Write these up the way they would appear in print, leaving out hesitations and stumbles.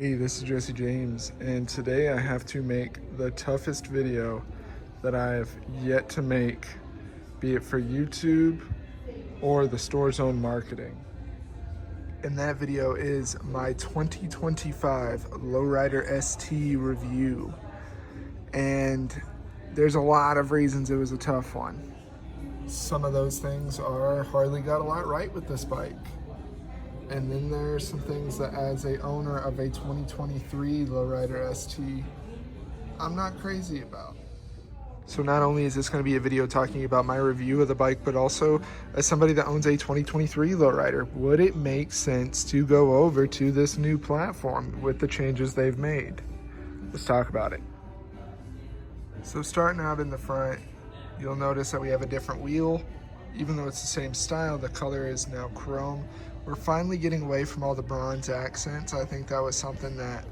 Hey, this is Jesse James, and today I have to make the toughest video that I have yet to make, be it for YouTube or the store's own marketing. And that video is my 2025 Lowrider ST review. And there's a lot of reasons it was a tough one. Some of those things are Harley got a lot right with this bike. And then there's some things that as a owner of a 2023 Lowrider ST, I'm not crazy about. So not only is this going to be a video talking about my review of the bike, but also as somebody that owns a 2023 Lowrider, would it make sense to go over to this new platform with the changes they've made? Let's talk about it. So starting out in the front, you'll notice that we have a different wheel. Even though it's the same style, the color is now chrome. We're finally getting away from all the bronze accents. I think that was something that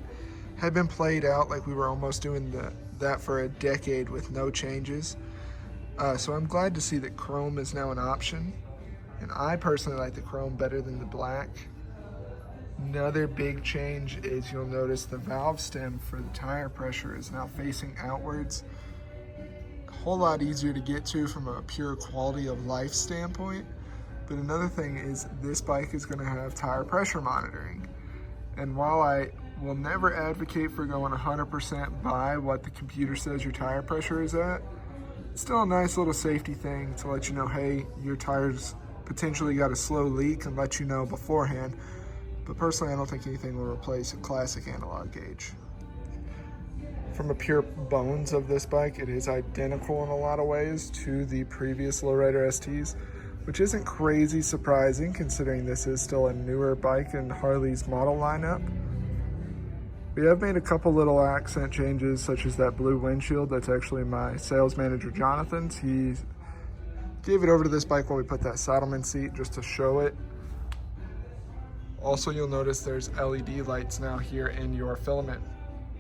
had been played out, like we were almost doing that for a decade with no changes. So I'm glad to see that chrome is now an option. And I personally like the chrome better than the black. Another big change is you'll notice the valve stem for the tire pressure is now facing outwards. A whole lot easier to get to from a pure quality of life standpoint. But another thing is this bike is going to have tire pressure monitoring. And while I will never advocate for going 100% by what the computer says your tire pressure is at, it's still a nice little safety thing to let you know, hey, your tires potentially got a slow leak and let you know beforehand. But personally, I don't think anything will replace a classic analog gauge. From a pure bones of this bike, it is identical in a lot of ways to the previous Lowrider STs, which isn't crazy surprising considering this is still a newer bike in Harley's model lineup. We have made a couple little accent changes, such as that blue windshield. That's actually my sales manager, Jonathan's. He gave it over to this bike while we put that Saddleman seat just to show it. Also, you'll notice there's LED lights now here in your filament.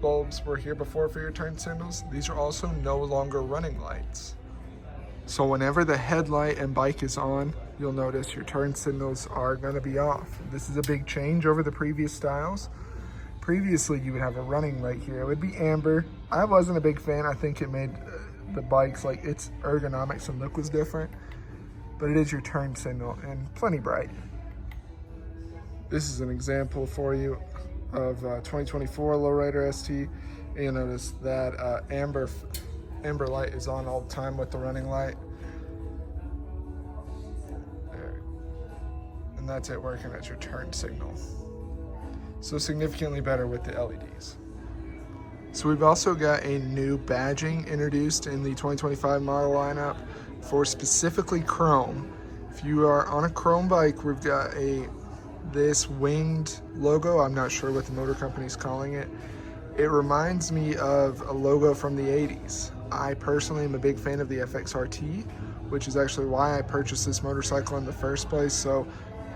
Bulbs were here before for your turn signals. These are also no longer running lights. So whenever the headlight and bike is on, you'll notice your turn signals are going to be off. This is a big change over the previous styles. Previously, you would have a running light here. It would be amber. I wasn't a big fan. I think it made the bikes, like its ergonomics and look was different. But it is your turn signal and plenty bright. This is an example for you of 2024 Lowrider ST. And you'll notice that amber light is on all the time with the running light. There. And that's it working as your turn signal. So significantly better with the LEDs. So we've also got a new badging introduced in the 2025 model lineup for specifically chrome. If you are on a chrome bike, we've got this winged logo. I'm not sure what the motor company's calling it. It reminds me of a logo from the 80s. I personally am a big fan of the FXRT, which is actually why I purchased this motorcycle in the first place. So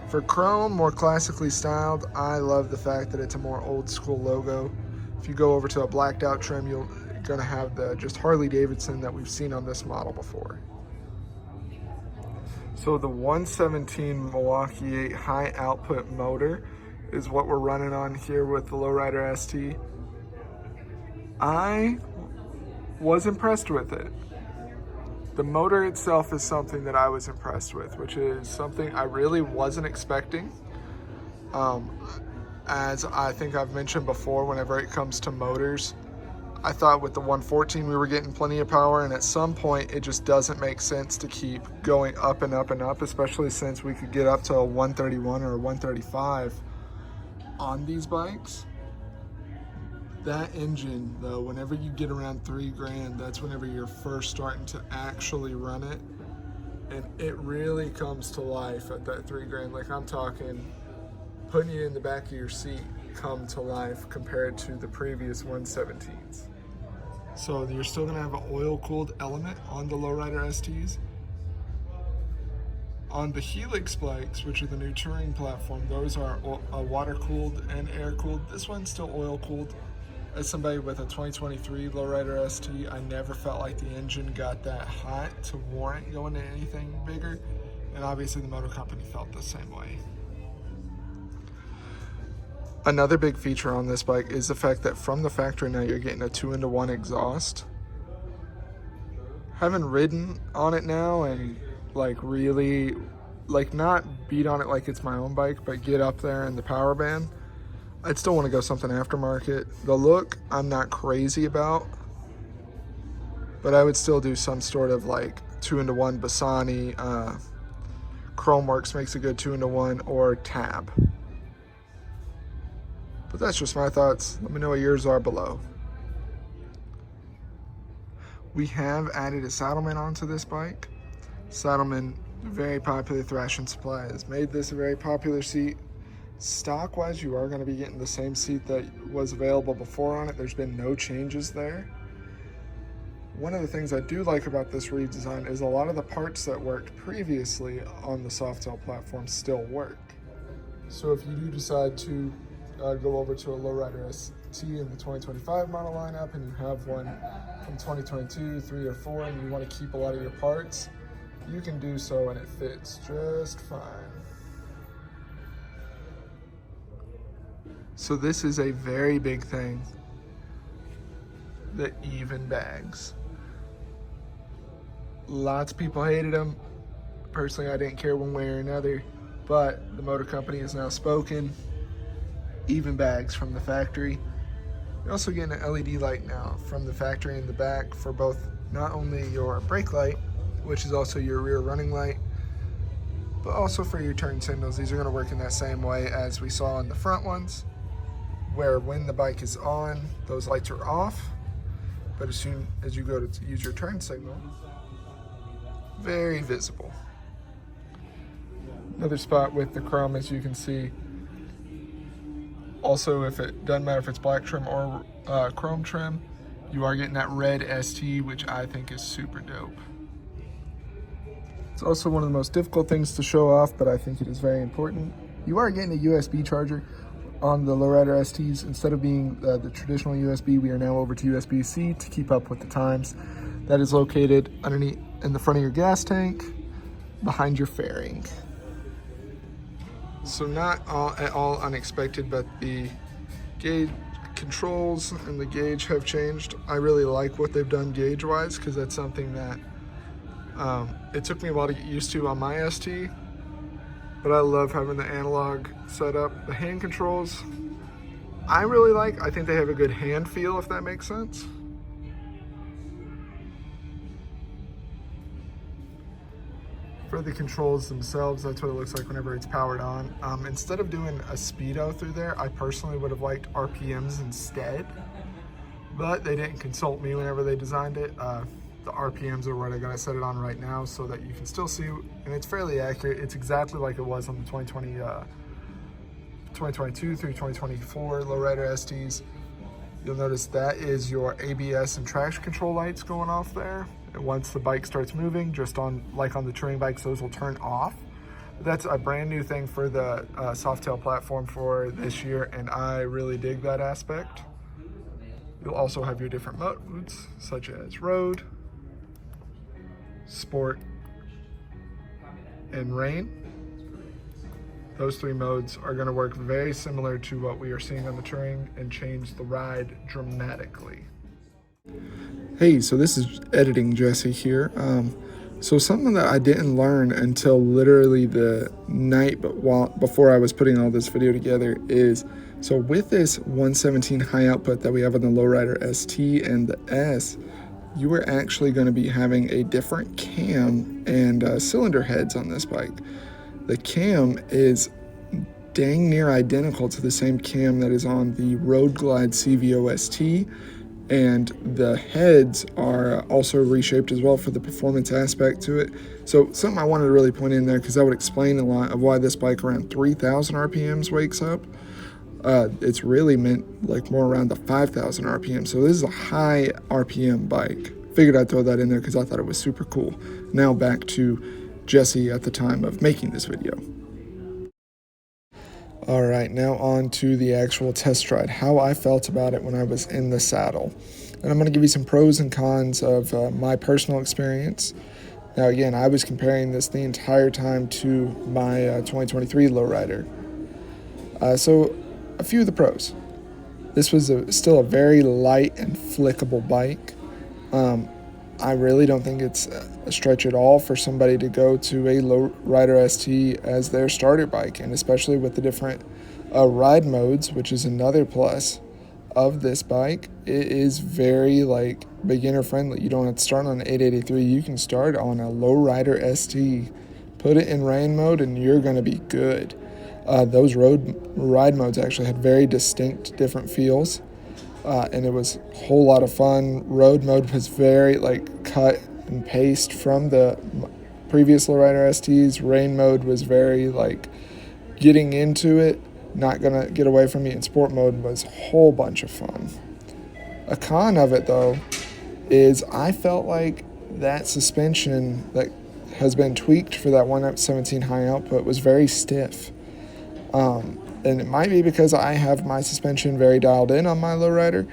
for chrome, more classically styled, I love the fact that it's a more old school logo. If you go over to a blacked out trim, you're gonna have the just Harley Davidson that we've seen on this model before. So the 117 Milwaukee 8 high output motor is what we're running on here with the Lowrider ST. I was impressed with it. The motor itself is something that I was impressed with, which is something I really wasn't expecting. As I think I've mentioned before, whenever it comes to motors, I thought with the 114 we were getting plenty of power, and at some point it just doesn't make sense to keep going up and up and up, especially since we could get up to a 131 or a 135 on these bikes. That engine though, whenever you get around $3,000, that's whenever you're first starting to actually run it. And it really comes to life at that $3,000. Like I'm talking, putting you in the back of your seat come to life compared to the previous 117s. So you're still gonna have an oil-cooled element on the Lowrider STs. On the Helix bikes, which are the new touring platform, those are water-cooled and air-cooled. This one's still oil-cooled. As somebody with a 2023 Lowrider ST, I never felt like the engine got that hot to warrant going to anything bigger. And obviously the motor company felt the same way. Another big feature on this bike is the fact that from the factory now you're getting a 2-in-1 exhaust. Haven't ridden on it now and like really like not beat on it like it's my own bike, but get up there in the power band. I'd still want to go something aftermarket. The look I'm not crazy about, but I would still do some sort of like 2-in-1 Bassani. Chromeworks makes a good 2-in-1, or Tab. But that's just my thoughts. Let me know what yours are below. We have added a Saddleman onto this bike. Saddleman, very popular Thrashing Supply, has made this a very popular seat. Stock wise, you are going to be getting the same seat that was available before on it. There's been no changes there. One of the things I do like about this redesign is a lot of the parts that worked previously on the Softail platform still work. So if you do decide to go over to a Lowrider ST in the 2025 model lineup and you have one from 2022, 3, or 4, and you want to keep a lot of your parts, you can do so and it fits just fine. So this is a very big thing, the even bags. Lots of people hated them. Personally, I didn't care one way or another, but the motor company has now spoken. Even bags from the factory. You're also getting an LED light now from the factory in the back for both not only your brake light, which is also your rear running light, but also for your turn signals. These are going to work in that same way as we saw on the front ones, where when the bike is on, those lights are off, but as soon as you go to use your turn signal, very visible. Another spot with the chrome, as you can see. Also, if it doesn't matter if it's black trim or chrome trim, you are getting that red ST, which I think is super dope. It's also one of the most difficult things to show off, but I think it is very important. You are getting a USB charger on the Lowrider STs. Instead of being the traditional USB, we are now over to USB-C to keep up with the times. That is located underneath in the front of your gas tank, behind your fairing. So not at all unexpected, but the gauge controls and the gauge have changed. I really like what they've done gauge-wise, because that's something that it took me a while to get used to on my ST, but I love having the analog setup. The hand controls, I really like. I think they have a good hand feel, if that makes sense. For the controls themselves, that's what it looks like whenever it's powered on. Instead of doing a speedo through there, I personally would have liked RPMs instead, but they didn't consult me whenever they designed it. The RPMs are what I gotta set it on right now so that you can still see, and it's fairly accurate. It's exactly like it was on the 2022 through 2024 Lowrider STs. You'll notice that is your ABS and traction control lights going off there. And once the bike starts moving, just on like on the touring bikes, those will turn off. That's a brand new thing for the Softail platform for this year, and I really dig that aspect. You'll also have your different modes, such as road, sport, and rain. Those 3 modes are going to work very similar to what we are seeing on the touring and change the ride dramatically. Hey, so this is editing Jesse here. So something that I didn't learn until literally the night before I was putting all this video together is, so with this 117 high output that we have on the Lowrider ST and the S, you are actually going to be having a different cam and cylinder heads on this bike. The cam is dang near identical to the same cam that is on the Road Glide CVO ST, and the heads are also reshaped as well for the performance aspect to it. So something I wanted to really point in there, because that would explain a lot of why this bike around 3,000 RPMs wakes up. It's really meant like more around the 5,000 RPM. So this is a high RPM bike. Figured I'd throw that in there because I thought it was super cool. Now back to Jesse at the time of making this video. All right, now on to the actual test ride, how I felt about it when I was in the saddle. And I'm going to give you some pros and cons of my personal experience. Now again, I was comparing this the entire time to my 2023 Lowrider. So a few of the pros. This was still a very light and flickable bike. I really don't think it's a stretch at all for somebody to go to a Lowrider ST as their starter bike, and especially with the different ride modes, which is another plus of this bike. It is very like beginner friendly. You don't have to start on an 883. You can start on a Lowrider ST, put it in rain mode, and you're going to be good. Those ride modes actually had very distinct different feels. And it was a whole lot of fun. Road mode was very like cut and paste from the previous Lowrider STs. Rain mode was very like getting into it, not gonna get away from you. And sport mode was a whole bunch of fun. A con of it though is I felt like that suspension that has been tweaked for that 117 high output was very stiff. And it might be because I have my suspension very dialed in on my lowrider,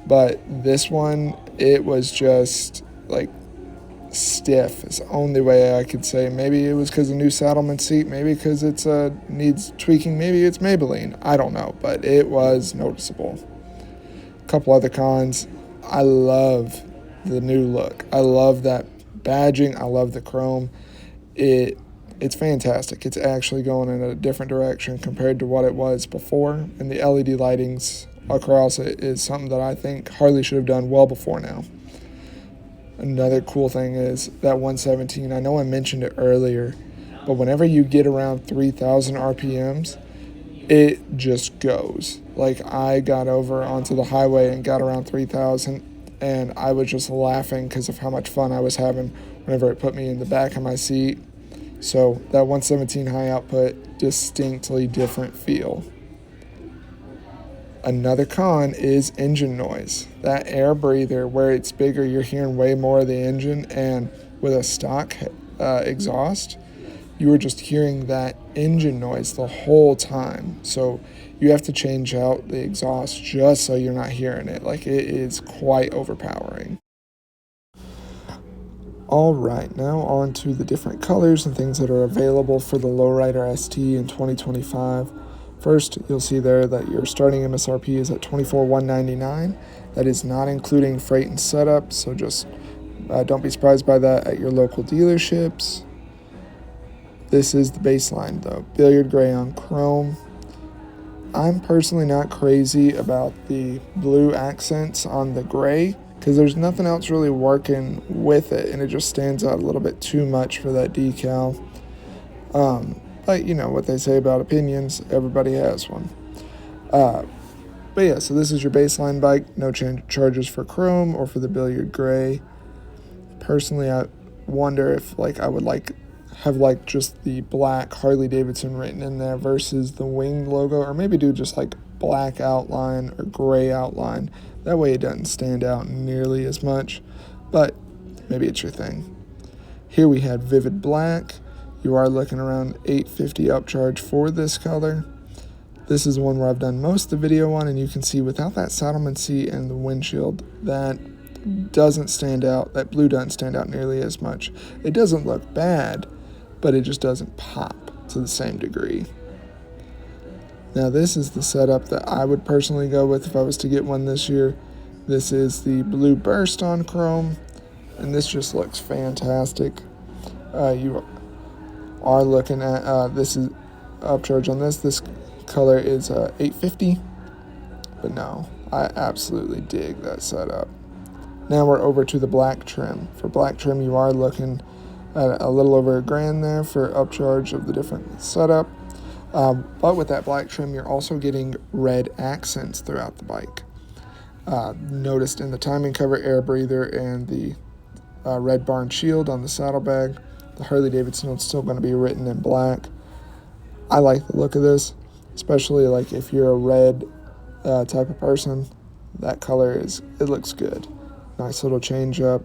but this one, it was just like stiff. It's the only way I could say. Maybe it was because of new saddleman seat, maybe because it's needs tweaking, maybe it's Maybelline. I don't know, but it was noticeable. A couple other cons. I love the new look. I love that badging. I love the chrome. It's fantastic. It's actually going in a different direction compared to what it was before, and the LED lightings across it is something that I think Harley should have done well before now. Another cool thing is that 117, I know I mentioned it earlier, but whenever you get around 3,000 RPMs, it just goes. Like I got over onto the highway and got around 3,000, and I was just laughing because of how much fun I was having whenever it put me in the back of my seat. So that 117 high output, distinctly different feel. Another con is engine noise. That air breather, where it's bigger, you're hearing way more of the engine, and with a stock exhaust, you were just hearing that engine noise the whole time. So you have to change out the exhaust just so you're not hearing it. Like it is quite overpowering. All right, now on to the different colors and things that are available for the Lowrider ST in 2025. First, you'll see there that your starting MSRP is at $24,199. That is not including freight and setup, so just don't be surprised by that at your local dealerships. This is the baseline though, billiard gray on chrome. I'm personally not crazy about the blue accents on the gray, because there's nothing else really working with it, and it just stands out a little bit too much for that decal. But you know what they say about opinions, everybody has one. But yeah, so this is your baseline bike, no charges for chrome or for the billiard gray. Personally, I wonder if I would have just the black Harley Davidson written in there versus the wing logo, or maybe do just black outline or gray outline. That way it doesn't stand out nearly as much, but maybe it's your thing. Here we had vivid black. You are looking around $850 upcharge for this color. This is one where I've done most of the video on, and you can see without that saddleman seat and the windshield, that doesn't stand out. That blue doesn't stand out nearly as much. It doesn't look bad, but it just doesn't pop to the same degree. Now this is the setup that I would personally go with if I was to get one this year. This is the blue burst on chrome, and this just looks fantastic. You are looking at, this is upcharge on this color is $850, but no, I absolutely dig that setup. Now we're over to the black trim. For black trim, you are looking at a little over $1,000 there for upcharge of the different setup. But with that black trim, you're also getting red accents throughout the bike. Noticed in the timing cover, air breather, and the red barn shield on the saddlebag. The Harley Davidson is still going to be written in black. I like the look of this, especially if you're a red type of person. That color it looks good. Nice little change up.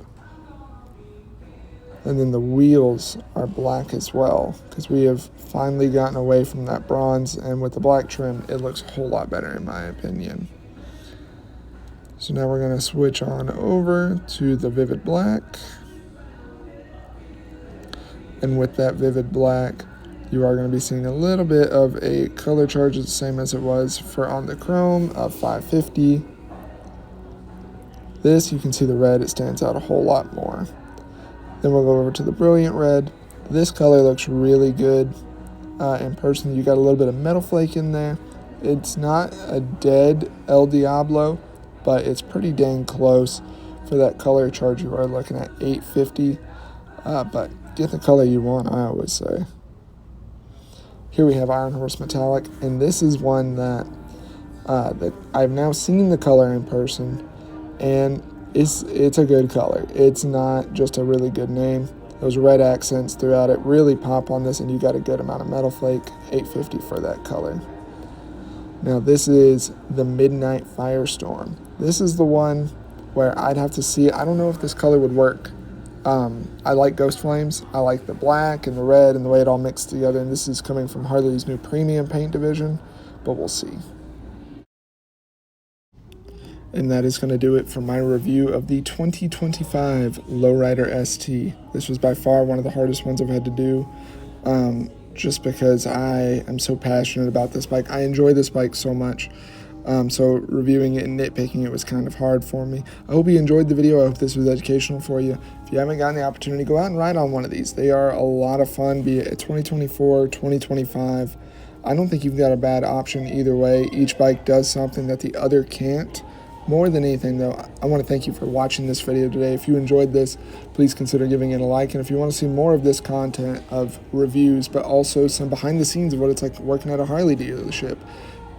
And then the wheels are black as well, because we have finally gotten away from that bronze, and with the black trim, it looks a whole lot better in my opinion. So now we're going to switch on over to the vivid black. And with that vivid black, you are going to be seeing a little bit of a color charge, the same as it was for on the chrome of 550. This, you can see the red, it stands out a whole lot more. Then we'll go over to the brilliant red. This color looks really good in person. You got a little bit of metal flake in there. It's not a dead El Diablo, but it's pretty dang close for that color charge. You are looking at 850, but get the color you want, I always say. Here we have Iron Horse Metallic, and this is one that I've now seen the color in person, and it's a good color. It's not just a really good name. Those red accents throughout it really pop on this, and you got a good amount of metal flake. 850 for that color. Now this is the Midnight Firestorm. This is the one where I'd have to see. I don't know if this color would work. I like Ghost Flames. I like the black and the red and the way it all mixed together. And this is coming from Harley's new premium paint division, but we'll see. And that is going to do it for my review of the 2025 Lowrider ST. This was by far one of the hardest ones I've had to do, just because I am so passionate about this bike. I enjoy this bike so much. So reviewing it and nitpicking it was kind of hard for me. I hope you enjoyed the video. I hope this was educational for you. If you haven't gotten the opportunity, go out and ride on one of these. They are a lot of fun, be it a 2024, 2025. I don't think you've got a bad option either way. Each bike does something that the other can't. More than anything, though, I want to thank you for watching this video today. If you enjoyed this, please consider giving it a like. And if you want to see more of this content of reviews, but also some behind the scenes of what it's like working at a Harley dealership,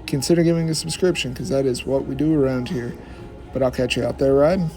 consider giving a subscription, because that is what we do around here. But I'll catch you out there riding.